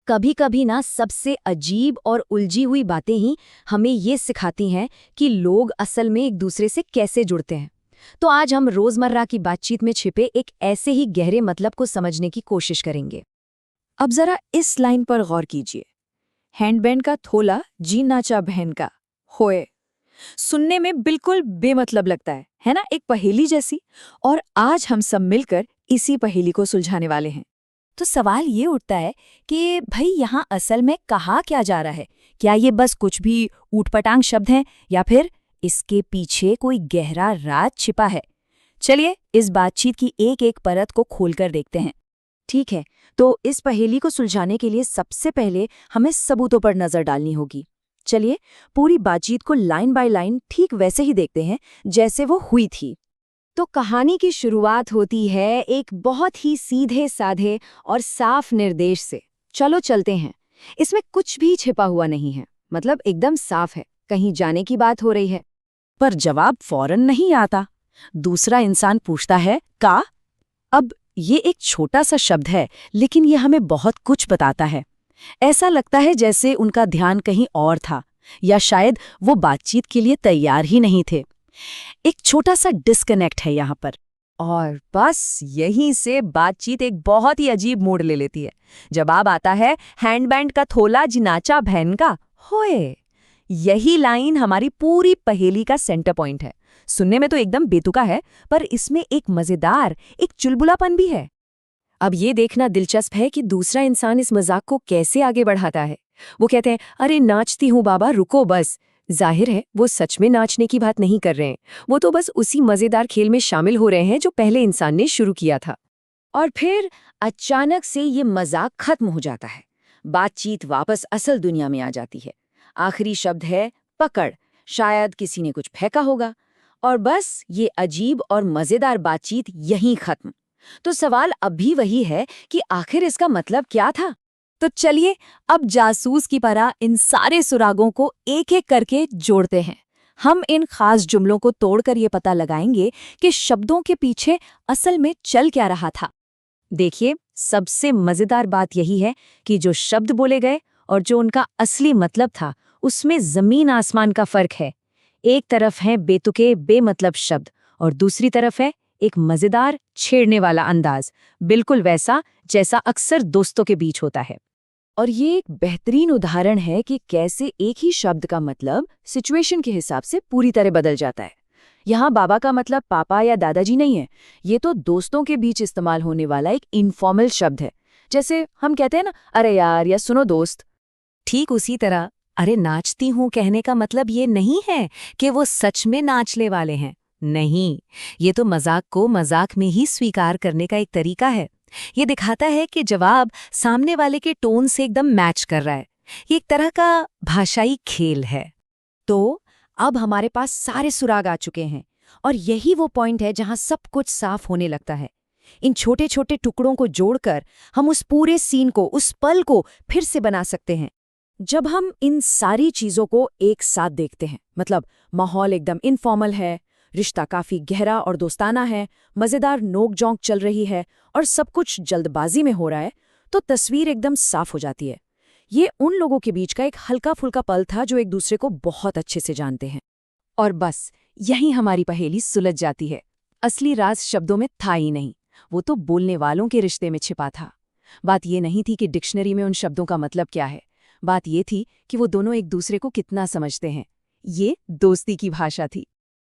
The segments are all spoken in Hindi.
कभी कभी ना सबसे अजीब और उलझी हुई बातें ही हमें ये सिखाती हैं कि लोग असल में एक दूसरे से कैसे जुड़ते हैं। तो आज हम रोजमर्रा की बातचीत में छिपे एक ऐसे ही गहरे मतलब को समझने की कोशिश करेंगे। अब जरा इस लाइन पर गौर कीजिए। हैंडबैंड का थोला जी नाचा बहन का होए। सुनने में बिल्कुल बेमतलब लगता है ना, एक पहेली जैसी। और आज हम सब मिलकर इसी पहेली को सुलझाने वाले हैं। तो सवाल ये उठता है कि भाई यहाँ असल में कहा क्या जा रहा है? क्या ये बस कुछ भी ऊटपटांग शब्द हैं या फिर इसके पीछे कोई गहरा राज छिपा है? चलिए इस बातचीत की एक एक परत को खोलकर देखते हैं। ठीक है, तो इस पहेली को सुलझाने के लिए सबसे पहले हमें सबूतों पर नजर डालनी होगी। चलिए पूरी बातचीत को लाइन बाय लाइन ठीक वैसे ही देखते हैं जैसे वो हुई थी। तो कहानी की शुरुआत होती है एक बहुत ही सीधे साधे और साफ निर्देश से। चलो चलते हैं। इसमें कुछ भी छिपा हुआ नहीं है, मतलब एकदम साफ है, कहीं जाने की बात हो रही है। पर जवाब फौरन नहीं आता। दूसरा इंसान पूछता है का। अब ये एक छोटा सा शब्द है, लेकिन ये हमें बहुत कुछ बताता है। ऐसा लगता है जैसे उनका ध्यान कहीं और था, या शायद वो बातचीत के लिए तैयार ही नहीं थे। एक छोटा सा डिस्कनेक्ट है यहाँ पर। और बस यहीं से बातचीत एक बहुत ही अजीब मोड़ ले लेती है। जवाब आता है हैंडबैंड का थोला जिनाचा बहन का होए। यही लाइन हमारी पूरी पहेली का सेंटर पॉइंट है। सुनने में तो एकदम बेतुका है, पर इसमें एक मजेदार, एक चुलबुलापन भी है। अब ये देखना दिलचस्प है कि दूसरा इंसान इस मजाक को कैसे आगे बढ़ाता है। वो कहते हैं, अरे नाचती हूँ बाबा, रुको बस। जाहिर है वो सच में नाचने की बात नहीं कर रहे हैं, वो तो बस उसी मजेदार खेल में शामिल हो रहे हैं जो पहले इंसान ने शुरू किया था। और फिर अचानक से ये मजाक खत्म हो जाता है। बातचीत वापस असल दुनिया में आ जाती है। आखिरी शब्द है पकड़। शायद किसी ने कुछ फेंका होगा, और बस ये अजीब और मजेदार बातचीत यहीं खत्म। तो सवाल अब भी वही है कि आखिर इसका मतलब क्या था? तो चलिए अब जासूस की तरह इन सारे सुरागों को एक एक करके जोड़ते हैं। हम इन खास जुमलों को तोड़कर ये पता लगाएंगे कि शब्दों के पीछे असल में चल क्या रहा था। देखिए, सबसे मजेदार बात यही है कि जो शब्द बोले गए और जो उनका असली मतलब था, उसमें जमीन आसमान का फर्क है। एक तरफ है बेतुके बेमतलब शब्द और दूसरी तरफ है एक मजेदार छेड़ने वाला अंदाज, बिल्कुल वैसा जैसा अक्सर दोस्तों के बीच होता है। और ये एक बेहतरीन उदाहरण है कि कैसे एक ही शब्द का मतलब सिचुएशन के हिसाब से पूरी तरह बदल जाता है। यहाँ बाबा का मतलब पापा या दादाजी नहीं है, ये तो दोस्तों के बीच इस्तेमाल होने वाला एक इनफॉर्मल शब्द है। जैसे हम कहते हैं ना, अरे यार या सुनो दोस्त। ठीक उसी तरह अरे नाचती हूँ कहने का मतलब ये नहीं है कि वो सच में नाचने वाले हैं। नहीं, ये तो मजाक को मजाक में ही स्वीकार करने का एक तरीका है। ये दिखाता है कि जवाब सामने वाले के टोन से एकदम मैच कर रहा है। ये एक तरह का भाषाई खेल है। तो अब हमारे पास सारे सुराग आ चुके हैं और यही वो पॉइंट है जहां सब कुछ साफ होने लगता है। इन छोटे छोटे टुकड़ों को जोड़कर हम उस पूरे सीन को, उस पल को फिर से बना सकते हैं। जब हम इन सारी चीजों को एक साथ देखते हैं, मतलब माहौल एकदम इनफॉर्मल है, रिश्ता काफी गहरा और दोस्ताना है, मजेदार नोक-झोंक चल रही है और सब कुछ जल्दबाजी में हो रहा है, तो तस्वीर एकदम साफ हो जाती है। ये उन लोगों के बीच का एक हल्का-फुल्का पल था जो एक दूसरे को बहुत अच्छे से जानते हैं। और बस यहीं हमारी पहेली सुलझ जाती है। असली राज शब्दों में था ही नहीं, वो तो बोलने वालों के रिश्ते में छिपा था। बात ये नहीं थी कि डिक्शनरी में उन शब्दों का मतलब क्या है, बात ये थी कि वो दोनों एक दूसरे को कितना समझते हैं। ये दोस्ती की भाषा थी।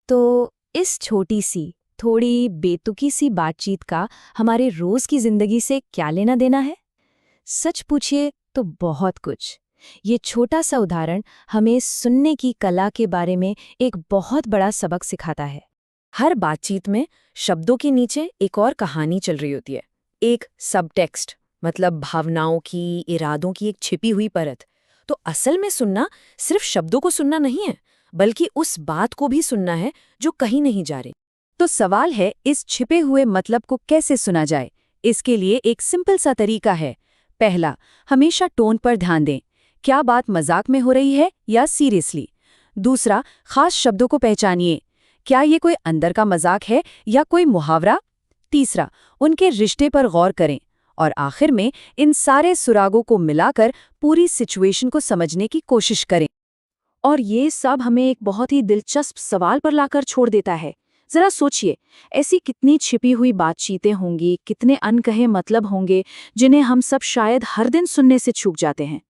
तो इस छोटी सी, थोड़ी बेतुकी सी बातचीत का हमारे रोज की जिंदगी से क्या लेना देना है? सच पूछिए तो बहुत कुछ। ये छोटा सा उदाहरण हमें सुनने की कला के बारे में एक बहुत बड़ा सबक सिखाता है। हर बातचीत में शब्दों के नीचे एक और कहानी चल रही होती है, एक सबटेक्स्ट, मतलब भावनाओं की, इरादों की एक छिपी हुई परत। तो असल में सुनना सिर्फ शब्दों को सुनना नहीं है, बल्कि उस बात को भी सुनना है जो कहीं नहीं जा रही। तो सवाल है, इस छिपे हुए मतलब को कैसे सुना जाए? इसके लिए एक सिंपल सा तरीका है। पहला, हमेशा टोन पर ध्यान दें। क्या बात मजाक में हो रही है या सीरियसली? दूसरा, खास शब्दों को पहचानिए। क्या ये कोई अंदर का मजाक है या कोई मुहावरा? तीसरा, उनके रिश्ते पर गौर करें। और आखिर में इन सारे सुरागों को मिलाकर पूरी सिचुएशन को समझने की कोशिश करें। और ये सब हमें एक बहुत ही दिलचस्प सवाल पर लाकर छोड़ देता है। जरा सोचिए, ऐसी कितनी छिपी हुई बातचीतें होंगी, कितने अनकहे मतलब होंगे जिन्हें हम सब शायद हर दिन सुनने से चूक जाते हैं।